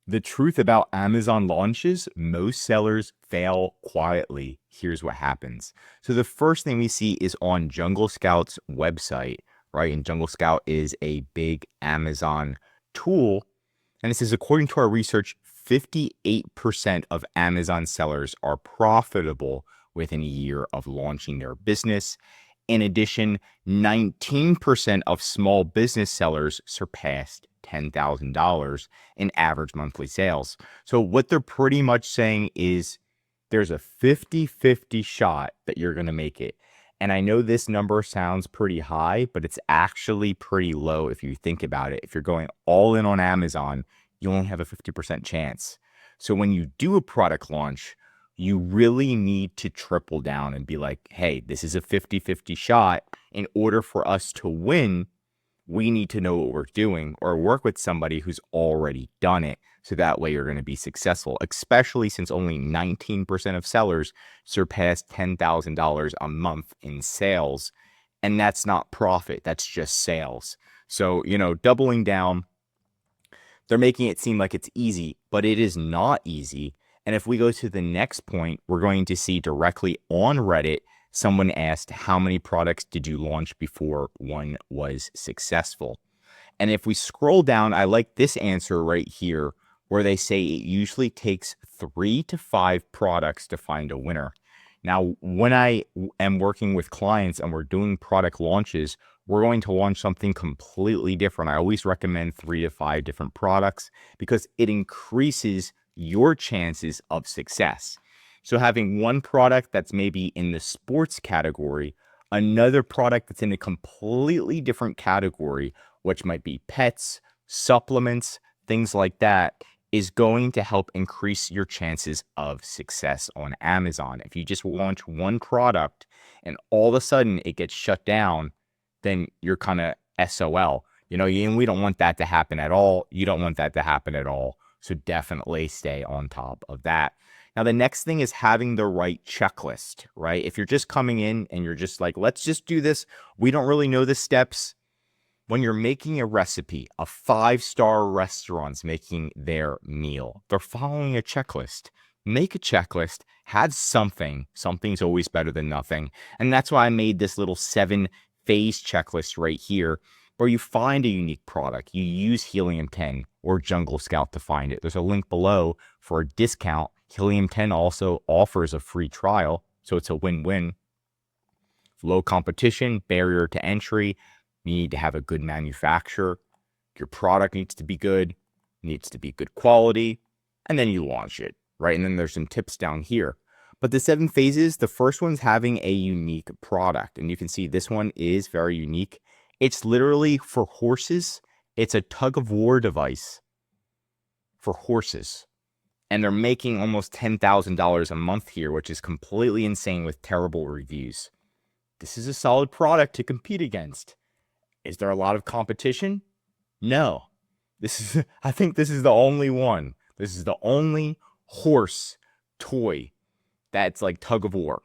The truth about Amazon launches, most sellers fail quietly. Here's what happens. So the first thing we see is on Jungle Scout's website, right? And Jungle Scout is a big Amazon tool. And it says, according to our research, 58% of Amazon sellers are profitable within a year of launching their business. In addition, 19% of small business sellers surpassed $10,000 in average monthly sales. So, what they're pretty much saying is there's a 50-50 shot that you're going to make it. And I know this number sounds pretty high, but it's actually pretty low if you think about it. If you're going all in on Amazon, you only have a 50% chance. So, when you do a product launch, you really need to triple down and be like, hey, this is a 50-50 shot. In order for us to win, we need to know what we're doing or work with somebody who's already done it. So that way you're going to be successful, especially since only 19% of sellers surpass $10,000 a month in sales. And that's not profit, that's just sales. So, doubling down, they're making it seem like it's easy, but it is not easy. And if we go to the next point, we're going to see directly on Reddit, someone asked, how many products did you launch before one was successful? And if we scroll down, I like this answer right here, where they say it usually takes 3 to 5 products to find a winner. Now, when I am working with clients and we're doing product launches, we're going to launch something completely different. I always recommend 3 to 5 different products because it increases your chances of success. So having one product that's maybe in the sports category, another product that's in a completely different category, which might be pets, supplements, things like that, is going to help increase your chances of success on Amazon. If you just launch one product and all of a sudden it gets shut down, then you're kind of SOL. And we don't want that to happen at all. You don't want that to happen at all. So definitely stay on top of that. Now, the next thing is having the right checklist, right? If you're just coming in and you're just like, let's just do this, we don't really know the steps. When you're making a recipe, a 5-star restaurant's making their meal, they're following a checklist. Make a checklist, have something. Something's always better than nothing. And that's why I made this little 7-phase checklist right here, where you find a unique product. You use Helium 10 or Jungle Scout to find it. There's a link below for a discount. Helium 10 also offers a free trial, so it's a win-win. Low competition, barrier to entry. You need to have a good manufacturer. Your product needs to be good, needs to be good quality, and then you launch it, right? And then there's some tips down here. But the 7 phases, the first one's having a unique product. And you can see this one is very unique. It's literally for horses. It's a tug of war device for horses. And they're making almost $10,000 a month here, which is completely insane with terrible reviews. This is a solid product to compete against. Is there a lot of competition? No. I think this is the only one. This is the only horse toy that's like tug of war.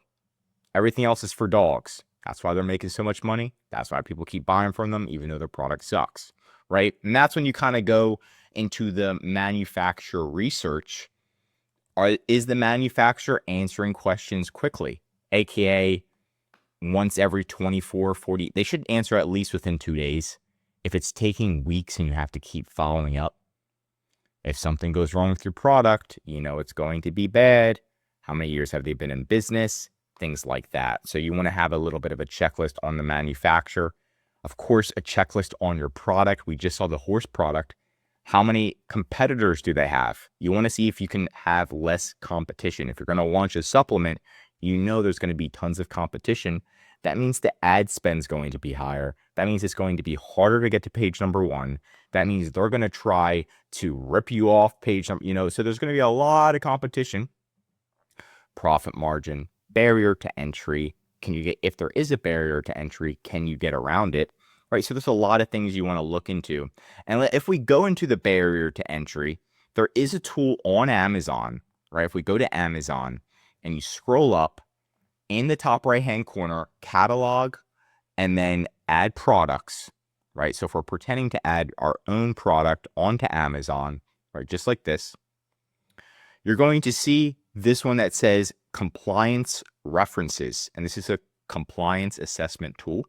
Everything else is for dogs. That's why they're making so much money. That's why people keep buying from them, even though their product sucks, right? And that's when you kind of go into the manufacturer research. Is the manufacturer answering questions quickly? AKA once every 24, 40, they should answer at least within 2 days. If it's taking weeks and you have to keep following up, if something goes wrong with your product, it's going to be bad. How many years have they been in business? Things like that. So you want to have a little bit of a checklist on the manufacturer. Of course, a checklist on your product. We just saw the horse product. How many competitors do they have? You want to see if you can have less competition. If you're going to launch a supplement, there's going to be tons of competition. That means the ad spend is going to be higher. That means it's going to be harder to get to page number 1. That means they're going to try to rip you off page number, so there's going to be a lot of competition. Profit margin, barrier to entry. If there is a barrier to entry, can you get around it? Right, so there's a lot of things you want to look into. And if we go into the barrier to entry, there is a tool on Amazon, right? If we go to Amazon and you scroll up in the top right-hand corner, catalog, and then add products, right? So if we're pretending to add our own product onto Amazon, right? Just like this. You're going to see this one that says compliance references. And this is a compliance assessment tool.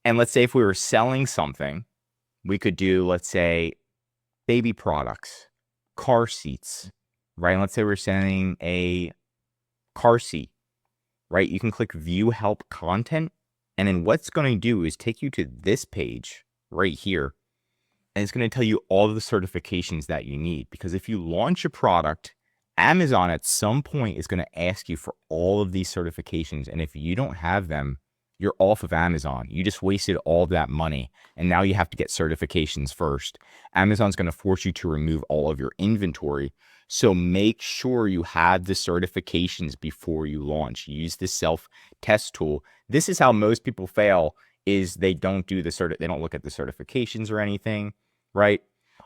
And let's say if we were selling something, we could do, let's say, baby products, car seats, right? Let's say we're selling a car seat, right? You can click view help content. And then what's going to do is take you to this page right here. And it's going to tell you all of the certifications that you need. Because if you launch a product, Amazon at some point is going to ask you for all of these certifications. And if you don't have them, you're off of Amazon. You just wasted all of that money. And now you have to get certifications first. Amazon's going to force you to remove all of your inventory. So make sure you have the certifications before you launch. Use the self-test tool. This is how most people fail, is they don't do they don't look at the certifications or anything, right?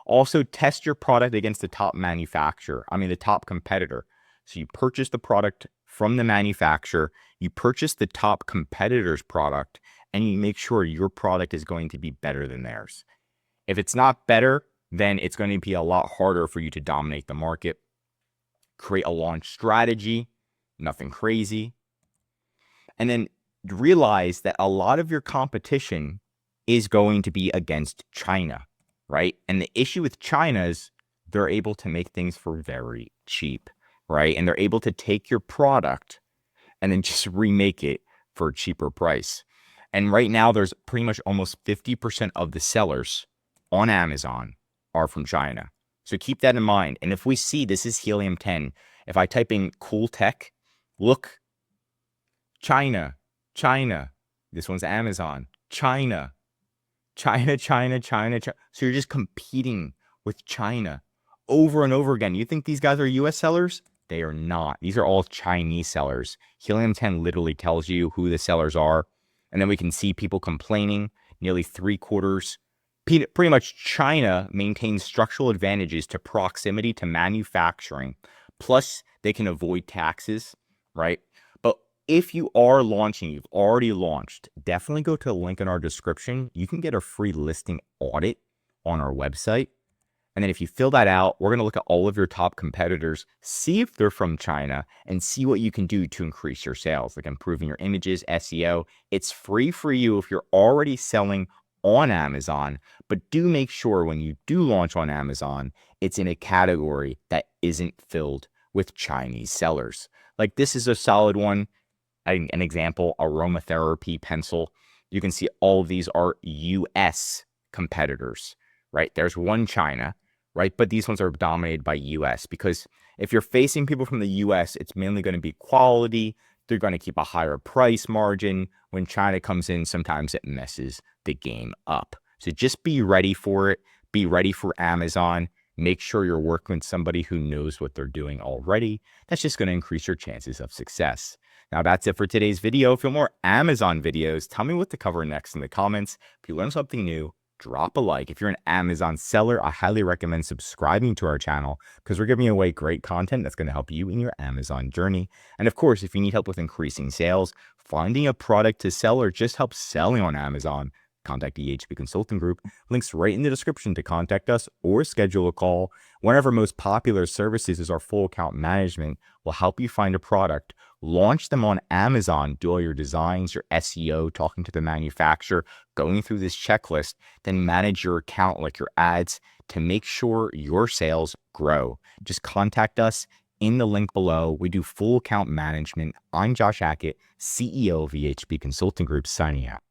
Also, test your product against the top the top competitor. So you purchase the product from the manufacturer, you purchase the top competitor's product, and you make sure your product is going to be better than theirs. If it's not better, then it's going to be a lot harder for you to dominate the market. Create a launch strategy, nothing crazy. And then realize that a lot of your competition is going to be against China, right? And the issue with China is they're able to make things for very cheap, right? And they're able to take your product and then just remake it for a cheaper price. And right now, there's pretty much almost 50% of the sellers on Amazon are from China. So keep that in mind. And if we see, this is helium-10. If I type in cool tech, look, China, China. This one's Amazon, China, China, China, China, China. So you're just competing with China over and over again. You think these guys are US sellers? They are not. These are all Chinese sellers. Helium-10 literally tells you who the sellers are. And then we can see people complaining, nearly 3/4. Pretty much China maintains structural advantages to proximity to manufacturing. Plus, they can avoid taxes, right? But if you are launching, you've already launched, definitely go to the link in our description. You can get a free listing audit on our website. And then if you fill that out, we're going to look at all of your top competitors, see if they're from China, and see what you can do to increase your sales, like improving your images, SEO. It's free for you if you're already selling on Amazon, but do make sure when you do launch on Amazon, it's in a category that isn't filled with Chinese sellers. Like this is a solid one. An example, aromatherapy pencil. You can see all of these are US competitors, right? There's one China, right? But these ones are dominated by US because if you're facing people from the US, it's mainly going to be quality. They're going to keep a higher price margin. When China comes in, sometimes it messes the game up. So just be ready for it. Be ready for Amazon. Make sure you're working with somebody who knows what they're doing already. That's just going to increase your chances of success. Now that's it for today's video. If you want more Amazon videos, tell me what to cover next in the comments. If you learned something new, drop a like. If you're an Amazon seller, I highly recommend subscribing to our channel because we're giving away great content that's going to help you in your Amazon journey. And of course, if you need help with increasing sales, finding a product to sell, or just help selling on Amazon, contact EHP Consulting Group. Links right in the description to contact us or schedule a call. One of our most popular services is our full account management. We'll help you find a product, launch them on Amazon, do all your designs, your SEO, talking to the manufacturer, going through this checklist, then manage your account like your ads to make sure your sales grow. Just contact us in the link below. We do full account management. I'm Josh Hackett, CEO of EHP Consulting Group, signing out.